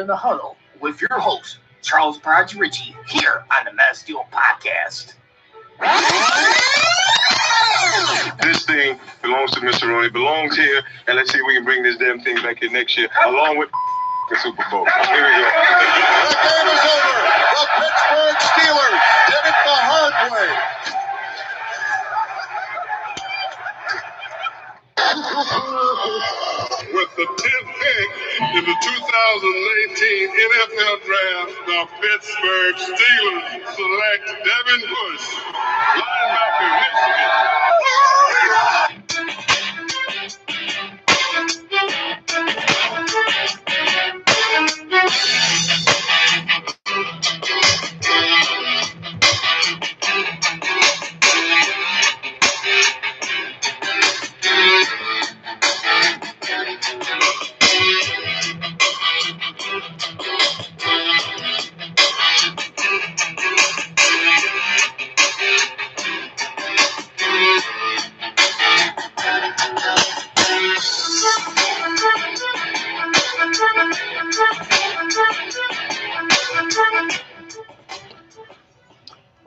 in the Huddle with your host, Charles Brodge Ritchie, here on the Mass Steel Podcast. This thing belongs to Mr. Roney, belongs here, and let's see if we can bring this damn thing back here next year, along with the Super Bowl. Here we go. The game is over. The Pittsburgh Steelers did it the hard way. With the 10th pick in the 2018 NFL Draft, the Pittsburgh Steelers select Devin Bush, linebacker,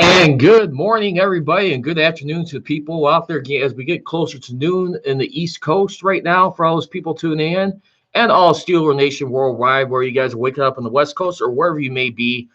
And good morning, everybody, and good afternoon to people out there as we get closer to noon in the East Coast right now for all those people tuning in, and all Steeler Nation worldwide, where you guys are waking up on the West Coast or wherever you may be.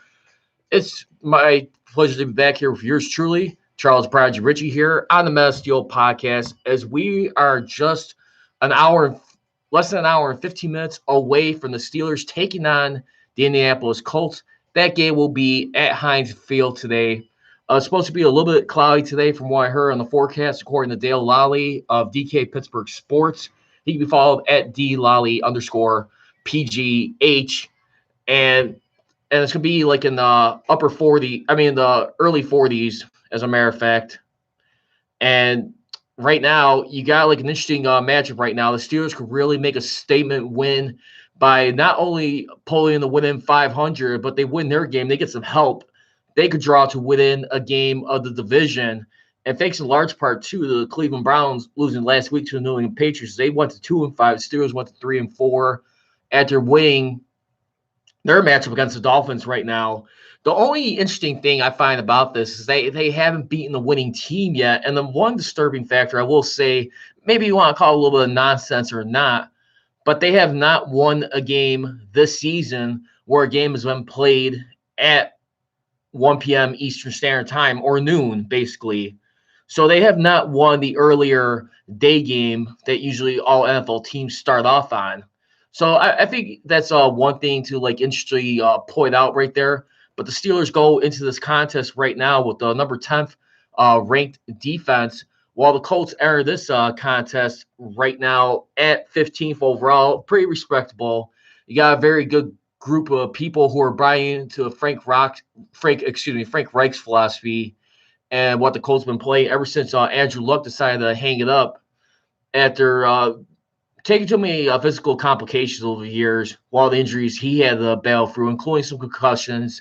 It's my pleasure to be back here with yours truly, Charles Brodge Ritchie, here on the Mass Steel Podcast, as we are just less than an hour and 15 minutes away from the Steelers taking on the Indianapolis Colts. That game will be at Heinz Field today. It's supposed to be a little bit cloudy today from what I heard on the forecast, according to Dale Lally of DK Pittsburgh Sports. He can be followed at DLally_PGH. And it's going to be like in the the early 40s, as a matter of fact. And right now, you got like an interesting matchup right now. The Steelers could really make a statement win by not only pulling the within 500, but they win their game. They get some help. They could draw to within a game of the division. And thanks in large part to the Cleveland Browns losing last week to the New England Patriots. They went to 2-5. Steelers went to 3-4 after winning their matchup against the Dolphins right now. The only interesting thing I find about this is they haven't beaten the winning team yet. And the one disturbing factor, I will say, maybe you want to call it a little bit of nonsense or not, but they have not won a game this season where a game has been played at 1 p.m. Eastern Standard Time, or noon, basically. So they have not won the earlier day game that usually all NFL teams start off on. So I think that's one thing to interestingly point out right there. But the Steelers go into this contest right now with the number 10th ranked defense, while the Colts enter this contest right now at 15th overall. Pretty respectable. You got a very good group of people who are buying into Frank Reich's philosophy and what the Colts have been playing ever since Andrew Luck decided to hang it up after taking too many physical complications over the years. While the injuries he had to battle through, including some concussions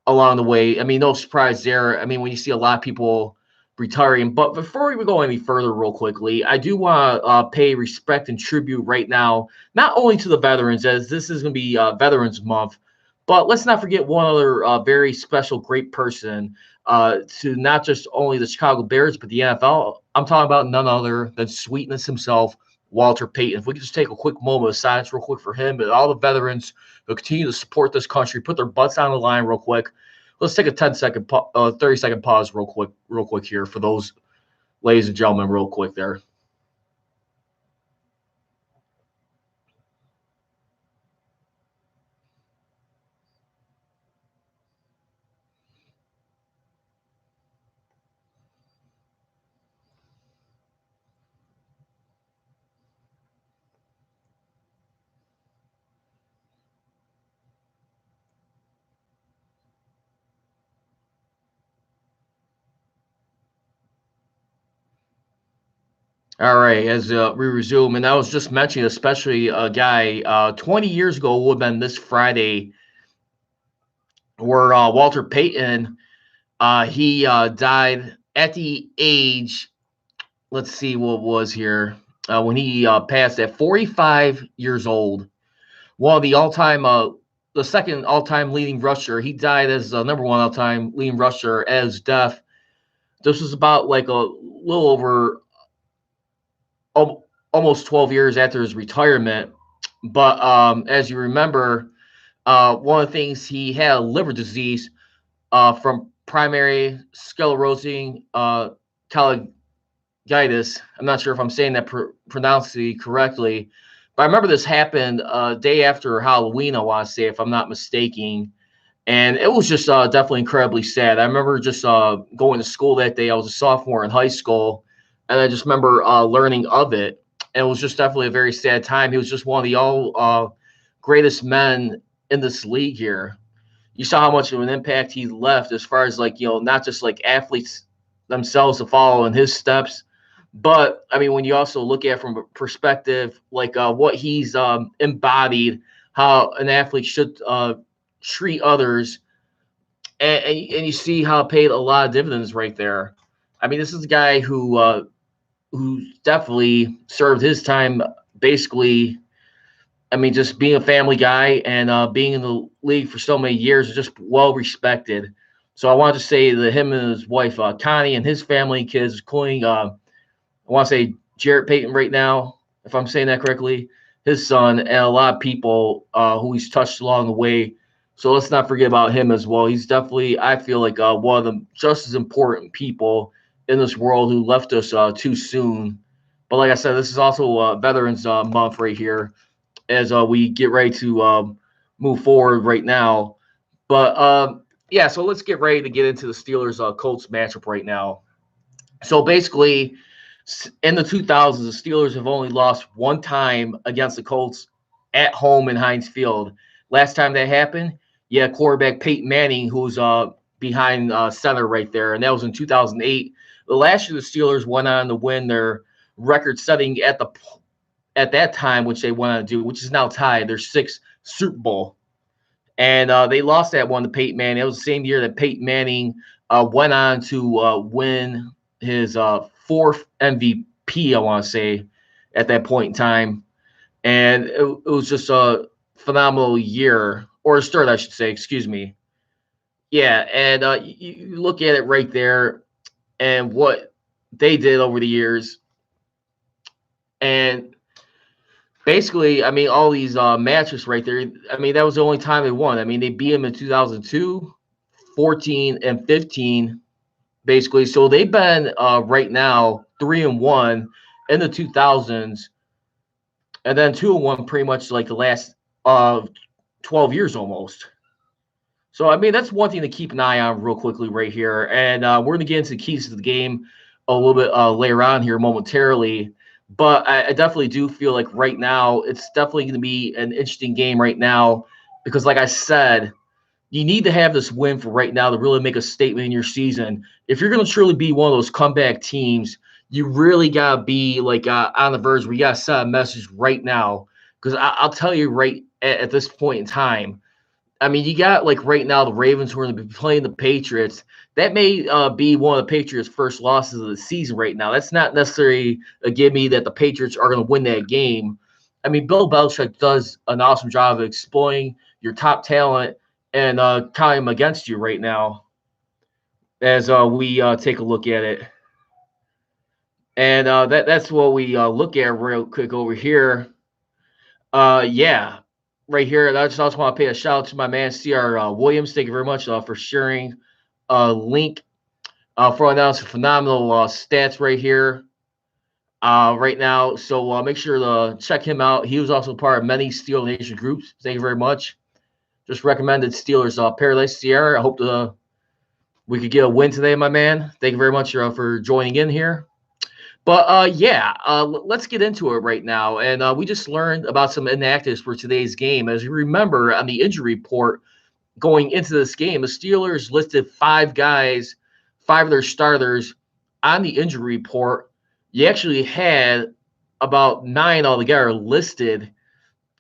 along the way. I mean, no surprise there. I mean, when you see a lot of people retiring. But before we go any further real quickly, I do want to pay respect and tribute right now, not only to the veterans, as this is going to be Veterans Month, but let's not forget one other very special, great person to not just only the Chicago Bears, but the NFL. I'm talking about none other than Sweetness himself, Walter Payton. If we could just take a quick moment of silence real quick for him, but all the veterans who continue to support this country, put their butts on the line real quick. Let's take a 30-second pause real quick here for those ladies and gentlemen real quick there. All right, as we resume, and I was just mentioning, especially a guy 20 years ago would have been this Friday, where Walter Payton, he died at the age, let's see what was here, when he passed at 45 years old. One of the all-time the second all-time leading rusher. He died as number one all-time leading rusher as death. This was about like a little over almost 12 years after his retirement. But as you remember, one of the things, he had liver disease from primary sclerosing cholangitis. I'm not sure if I'm saying that pronounced correctly, but I remember this happened day after Halloween, I want to say, if I'm not mistaken. And it was just definitely incredibly sad. I remember just going to school that day. I was a sophomore in high school, and I just remember learning of it. And it was just definitely a very sad time. He was just one of the all greatest men in this league here. You saw how much of an impact he left as far as, like, not just like athletes themselves to follow in his steps, but I mean, when you also look at it from a perspective like what he's embodied, how an athlete should treat others, and you see how it paid a lot of dividends right there. I mean, this is a guy who definitely served his time, basically. I mean, just being a family guy and being in the league for so many years, is just well respected. So I wanted to say that him and his wife, Connie, and his family and kids, including, I want to say Jarrett Payton right now, if I'm saying that correctly, his son, and a lot of people who he's touched along the way. So let's not forget about him as well. He's definitely, I feel like, one of the just as important people in this world who left us too soon. But like I said, this is also Veterans Month right here as we get ready to move forward right now. But yeah, so let's get ready to get into the Steelers Colts matchup right now. So basically, in the 2000s, the Steelers have only lost one time against the Colts at home in Heinz Field. Last time that happened, quarterback Peyton Manning, who's behind center right there, and that was in 2008. The last year, the Steelers went on to win their record-setting at that time, which they wanted to do, which is now tied, their sixth Super Bowl. And they lost that one to Peyton Manning. It was the same year that Peyton Manning went on to win his fourth MVP, I want to say, at that point in time. And it was just a phenomenal year, or his third, I should say, excuse me. Yeah, and you look at it right there and what they did over the years. And basically, I mean, all these matches right there, I mean, that was the only time they won. I mean, they beat them in 2002, 14, and 15, basically. So they've been right now 3-1 in the 2000s, and then 2-1 pretty much like the last 12 years almost. So, I mean, that's one thing to keep an eye on real quickly right here. And we're going to get into the keys to the game a little bit later on here momentarily. But I definitely do feel like right now it's definitely going to be an interesting game right now because, like I said, you need to have this win for right now to really make a statement in your season. If you're going to truly be one of those comeback teams, you really got to be like on the verge where you got to send a message right now. Because I'll tell you right at this point in time, I mean, you got like right now the Ravens who are going to be playing the Patriots. That may be one of the Patriots' first losses of the season right now. That's not necessarily a gimme that the Patriots are going to win that game. I mean, Bill Belichick does an awesome job of exploiting your top talent and counting them against you right now as we take a look at it. And that's what we look at real quick over here. Yeah. Right here, I just also want to pay a shout out to my man, C.R. Williams. Thank you very much for sharing a link for announcing phenomenal stats right here right now. So make sure to check him out. He was also part of many Steel Nation groups. Thank you very much. Just recommended Steelers Paradise, Sierra. I hope we could get a win today, my man. Thank you very much for joining in here. But, let's get into it right now. And we just learned about some inactives for today's game. As you remember, on the injury report going into this game, the Steelers listed 5 guys, 5 of their starters on the injury report. You actually had about 9 altogether listed.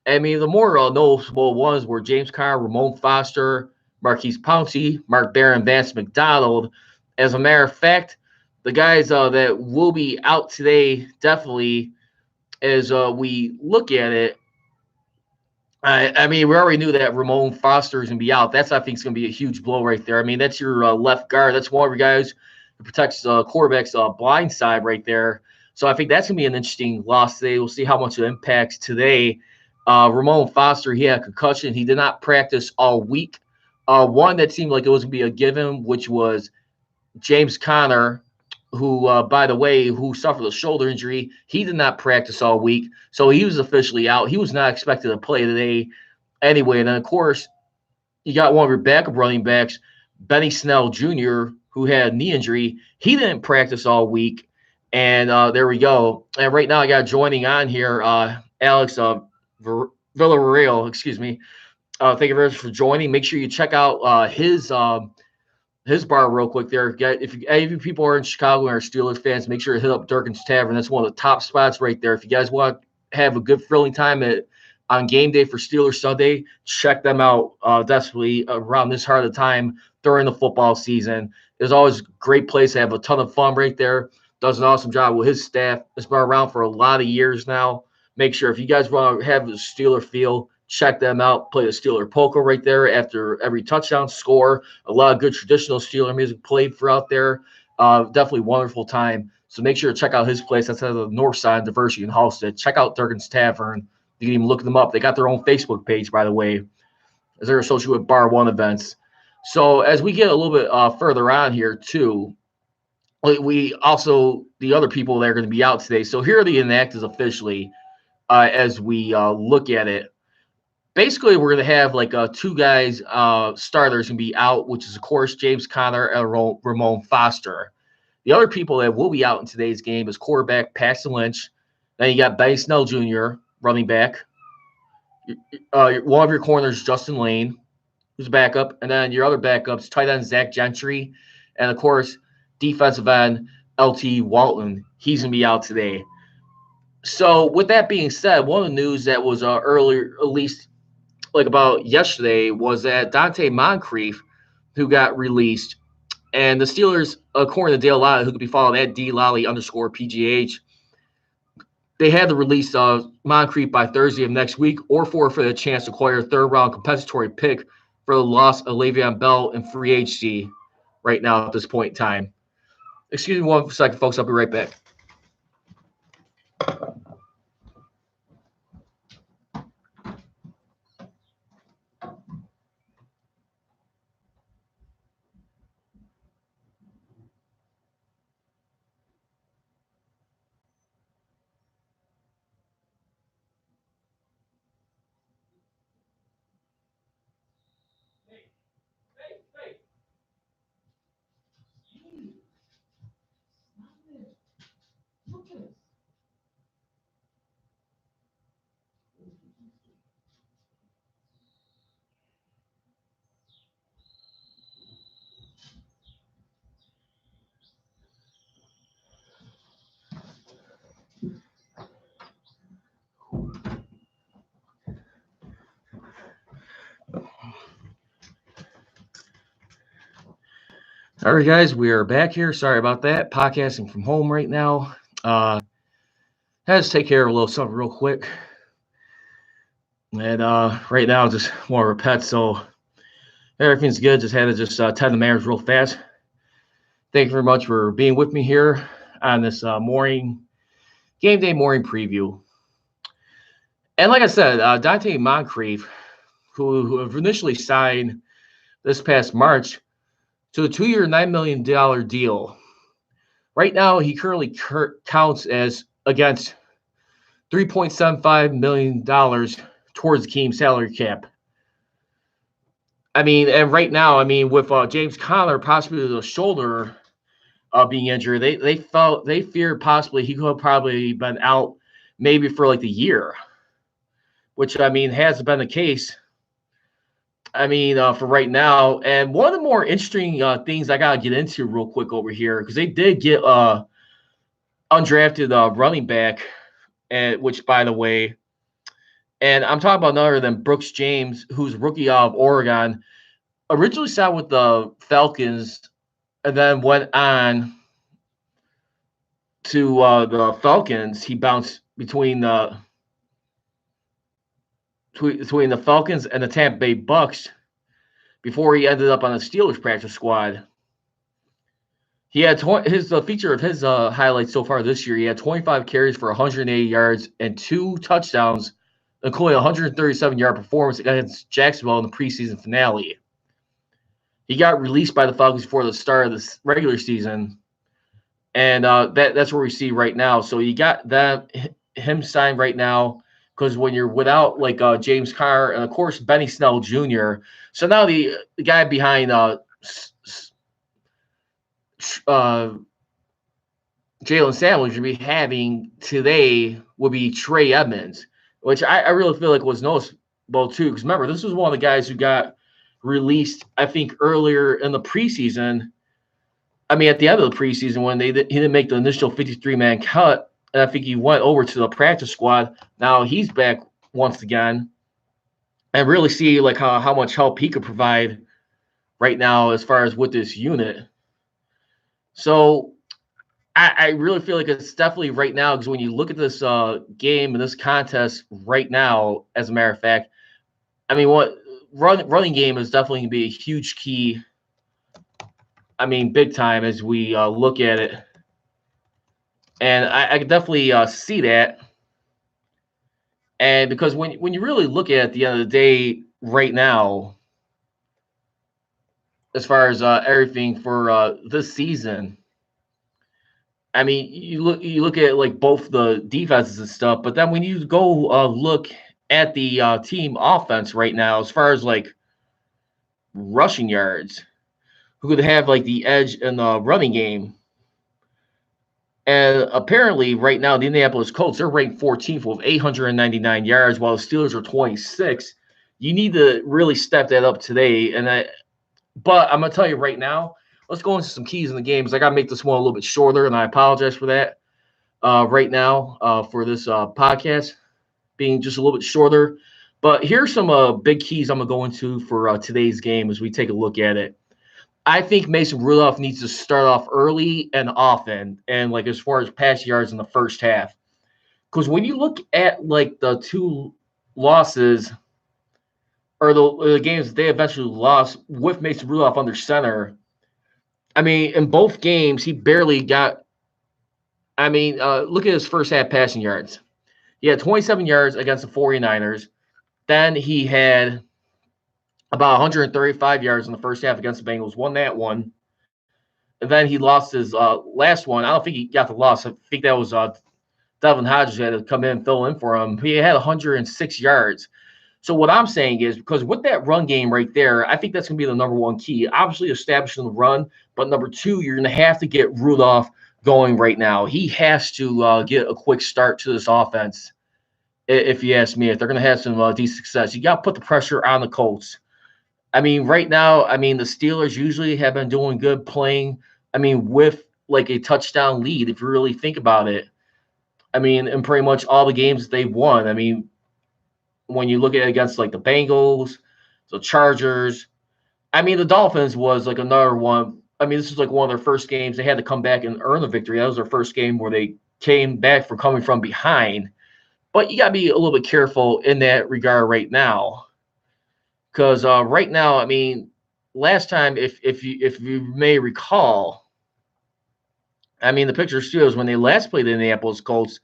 I mean, the more noticeable ones were James Conner, Ramon Foster, Marquise Pouncey, Mark Barron, Vance McDonald. As a matter of fact, the guys that will be out today, definitely, as we look at it, I mean, we already knew that Ramon Foster is going to be out. That's, I think, is going to be a huge blow right there. I mean, that's your left guard. That's one of your guys who protects quarterback's blind side right there. So I think that's going to be an interesting loss today. We'll see how much it impacts today. Ramon Foster, he had a concussion. He did not practice all week. One that seemed like it was going to be a given, which was James Conner, who, by the way, who suffered a shoulder injury. He did not practice all week, so he was officially out. He was not expected to play today anyway. And then, of course, you got one of your backup running backs, Benny Snell Jr., who had a knee injury. He didn't practice all week, and there we go. And right now I got joining on here Alex Villarreal, excuse me. Thank you very much for joining. Make sure you check out his bar real quick there. If any of you people are in Chicago and are Steelers fans, make sure to hit up Durkin's Tavern. That's one of the top spots right there. If you guys want to have a good thrilling time on game day for Steelers Sunday, check them out. Definitely around this hard of time during the football season. It's always a great place to have a ton of fun right there. Does an awesome job with his staff. It's been around for a lot of years now. Make sure if you guys want to have the Steeler feel, check them out. Play the Steeler polka right there after every touchdown score. A lot of good traditional Steeler music played throughout there. Definitely wonderful time. So make sure to check out his place. That's at the north side, Diversity in Halstead. Check out Durkin's Tavern. You can even look them up. They got their own Facebook page, by the way, as they're associated with Bar One events. So as we get a little bit further on here, too, we also, the other people that are going to be out today. So here are the inactives officially as we look at it. Basically, we're going to have like two guys, starters, going to be out, which is, of course, James Conner and Ramon Foster. The other people that will be out in today's game is quarterback Paxton Lynch. Then you got Benny Snell Jr., running back. One of your corners, Justin Lane, who's a backup. And then your other backups, tight end Zach Gentry. And, of course, defensive end LT Walton. He's going to be out today. So with that being said, one of the news that was earlier, at least like about yesterday, was that Donte Moncrief, who got released, and the Steelers, according to Dale Lally, who could be followed at DLally_PGH, they had to release Moncrief by Thursday of next week or forfeit a chance to acquire a third-round compensatory pick for the loss of Le'Veon Bell in free agency right now at this point in time. Excuse me 1 second, folks. I'll be right back. All right, guys, we are back here. Sorry about that. Podcasting from home right now. Had to take care of a little something real quick. And right now, just more of a pet, so everything's good. Just had to tend the matters real fast. Thank you very much for being with me here on this game day morning preview. And like I said, Donte Moncrief, who initially signed this past March to a 2-year, $9 million deal. Right now, he currently counts as against $3.75 million towards the team salary cap. I mean, and right now, I mean, with James Conner possibly the shoulder being injured, they feared possibly he could have probably been out maybe for like the year, which I mean has been the case. I mean, for right now. And one of the more interesting things I got to get into real quick over here, because they did get undrafted running back, which, by the way, and I'm talking about none other than Brooks James, who's rookie out of Oregon, originally signed with the Falcons and then went on to the Falcons. He bounced between the between the Falcons and the Tampa Bay Bucks before he ended up on the Steelers practice squad. He had his feature of his highlights so far this year. He had 25 carries for 180 yards and 2 touchdowns, including a 137-yard performance against Jacksonville in the preseason finale. He got released by the Falcons before the start of the regular season, and that's where we see right now. So you got him signed right now because when you're without like James Conner and of course Benny Snell Jr. So now the guy behind Jalen Samuels you'll be having today would be Trey Edmunds, which I really feel like was noticeable too. Because remember, this was one of the guys who got released, I think, earlier in the preseason. I mean, at the end of the preseason when he didn't make the initial 53-man cut, and I think he went over to the practice squad. Now he's back once again, and really see like how much help he could provide right now as far as with this unit. So I really feel like it's definitely right now because when you look at this game and this contest right now, as a matter of fact, I mean, running game is definitely going to be a huge key. I mean, big time as we look at it. And I can definitely see that. And because when you really look at the end of the day right now, as far as everything for this season, I mean, you look at like both the defenses and stuff, but then when you go look at the team offense right now, as far as like rushing yards, who could have like the edge in the running game. And apparently right now, the Indianapolis Colts, they're ranked 14th with 899 yards, while the Steelers are 26. You need to really step that up today. But I'm going to tell you right now, let's go into some keys in the game because I got to make this one a little bit shorter, and I apologize for that right now for this podcast being just a little bit shorter. But here's some big keys I'm going to go into for today's game as we take a look at it. I think Mason Rudolph needs to start off early and often, and like as far as pass yards in the first half. Because when you look at like the 2 losses or the games that they eventually lost with Mason Rudolph under center, I mean, in both games, he barely got – I mean, look at his first half passing yards. He had 27 yards against the 49ers. Then he had – about 135 yards in the first half against the Bengals, won that one. And then he lost his last one. I don't think he got the loss. I think that was Devin Hodges who had to come in and fill in for him. He had 106 yards. So what I'm saying is because with that run game right there, I think that's going to be the number one key. Obviously establishing the run, but number 2, you're going to have to get Rudolph going right now. He has to get a quick start to this offense, if you ask me, if they're going to have some decent success. You got to put the pressure on the Colts. I mean, right now, I mean, the Steelers usually have been doing good playing, I mean, with like a touchdown lead, if you really think about it. I mean, in pretty much all the games that they've won. I mean, when you look at it against like the Bengals, the Chargers, I mean, the Dolphins was like another one. I mean, this was like one of their first games. They had to come back and earn the victory. That was their first game where they came back from coming from behind. But you got to be a little bit careful in that regard right now. Because right now, I mean, last time, if you may recall, I mean, the picture Steelers, when they last played the Indianapolis Colts,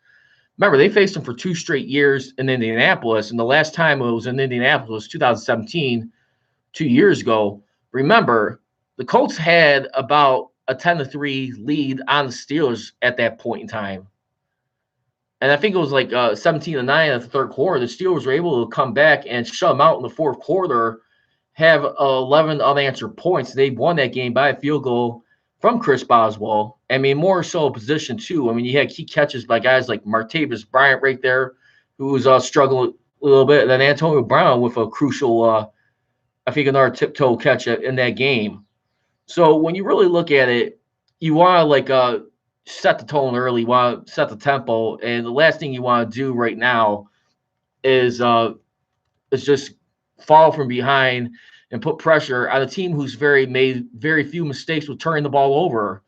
remember, they faced them for 2 straight years in Indianapolis, and the last time it was in Indianapolis, 2017, 2 years ago. Remember, the Colts had about a 10-3 lead on the Steelers at that point in time. And I think it was like 17-9 at the third quarter. The Steelers were able to come back and shut them out in the fourth quarter, have 11 unanswered points. They won that game by a field goal from Chris Boswell. I mean, more so a position, too. I mean, you had key catches by guys like Martavis Bryant right there, who was struggling a little bit. And then Antonio Brown with a crucial, I think, another tiptoe catch in that game. So when you really look at it, you want to, like, set the tone early, you want to set the tempo, and the last thing you want to do right now is just fall from behind and put pressure on a team who's made very few mistakes with turning the ball over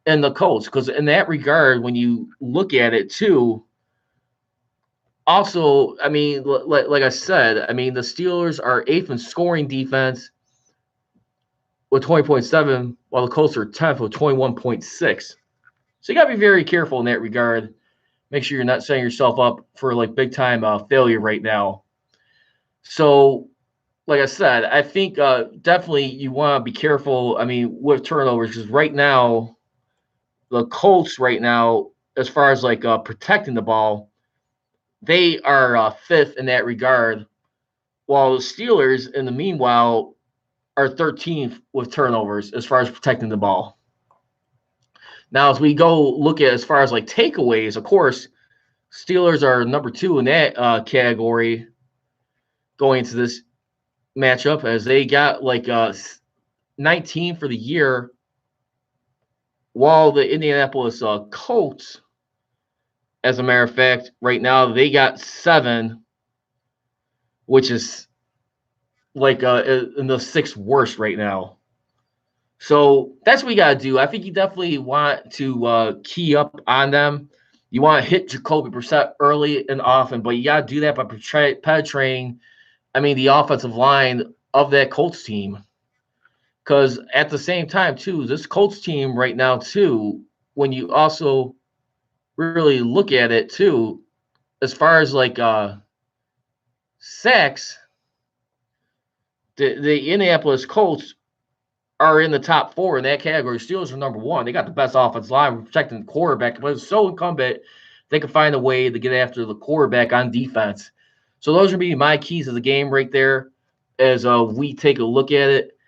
in the Colts. Because in that regard, when you look at it too, Also, I mean, like I said, I mean, the Steelers are 8th in scoring defense with 20.7, while the Colts are 10th with 21.6. So you got to be very careful in that regard. Make sure you're not setting yourself up for like big time failure right now. So, like I said, I think definitely you want to be careful. I mean, with turnovers, because right now, the Colts right now, as far as like protecting the ball, they are 5th in that regard, while the Steelers, in the meanwhile, are 13th with turnovers as far as protecting the ball. Now, as we go look at as far as like takeaways, of course, Steelers are number 2 in that category going into this matchup, as they got like 19 for the year, while the Indianapolis Colts, as a matter of fact, right now they got 7, which is like in the 6th worst right now. So that's what you got to do. I think you definitely want to key up on them. You want to hit Jacoby Brissett early and often, but you got to do that by penetrating, the offensive line of that Colts team. Because at the same time, too, this Colts team right now, too, when you also really look at it, too, as far as like sacks, the Indianapolis Colts are in the top 4 in that category. Steelers are number 1. They got the best offensive line protecting the quarterback, but it's so incumbent they can find a way to get after the quarterback on defense. So those would be my keys of the game right there as we take a look at it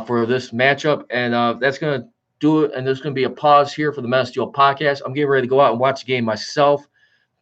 for this matchup. And that's going to do it. And there's going to be a pause here for the Men of Steel podcast. I'm getting ready to go out and watch the game myself.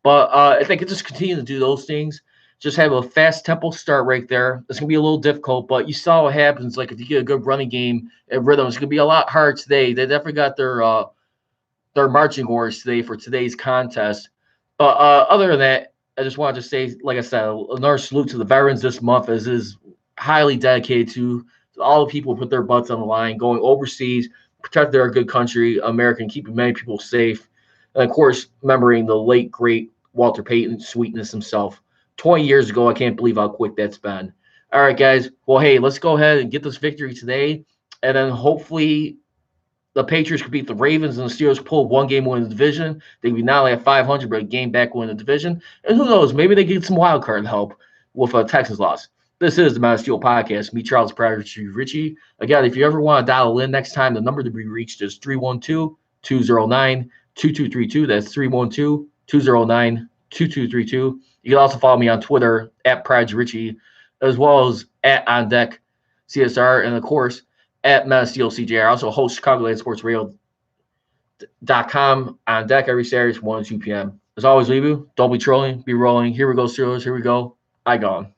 But if they could just continue to do those things, just have a fast tempo start right there. It's going to be a little difficult, but you saw what happens. Like if you get a good running game and rhythm, it's going to be a lot hard today. They definitely got their marching orders today for today's contest. But other than that, I just wanted to say, like I said, another salute to the veterans this month, as is highly dedicated to all the people who put their butts on the line, going overseas, protect their good country, America, and keeping many people safe. And, of course, remembering the late, great Walter Payton, Sweetness himself. 20 years ago, I can't believe how quick that's been. All right, guys. Well, hey, let's go ahead and get this victory today. And then hopefully the Patriots could beat the Ravens and the Steelers pull 1 game win in the division. They could be not only at 500, but a game back win in the division. And who knows, maybe they get some wild card help with a Texans loss. This is the Men of Steel podcast. Me, Charles Prodigy Richie. Again, if you ever want to dial in next time, the number to be reached is 312-209-2232. That's 312-209-2232. You can also follow me on Twitter at Prodigy Richie, as well as at On Deck CSR, and of course at Men of Steel CJR. I also host ChicagolandSportsRadio.com on deck every Saturday from 1 to 2 p.m. As always, leave you. Don't be trolling, be rolling. Here we go, Steelers. Here we go. I gone.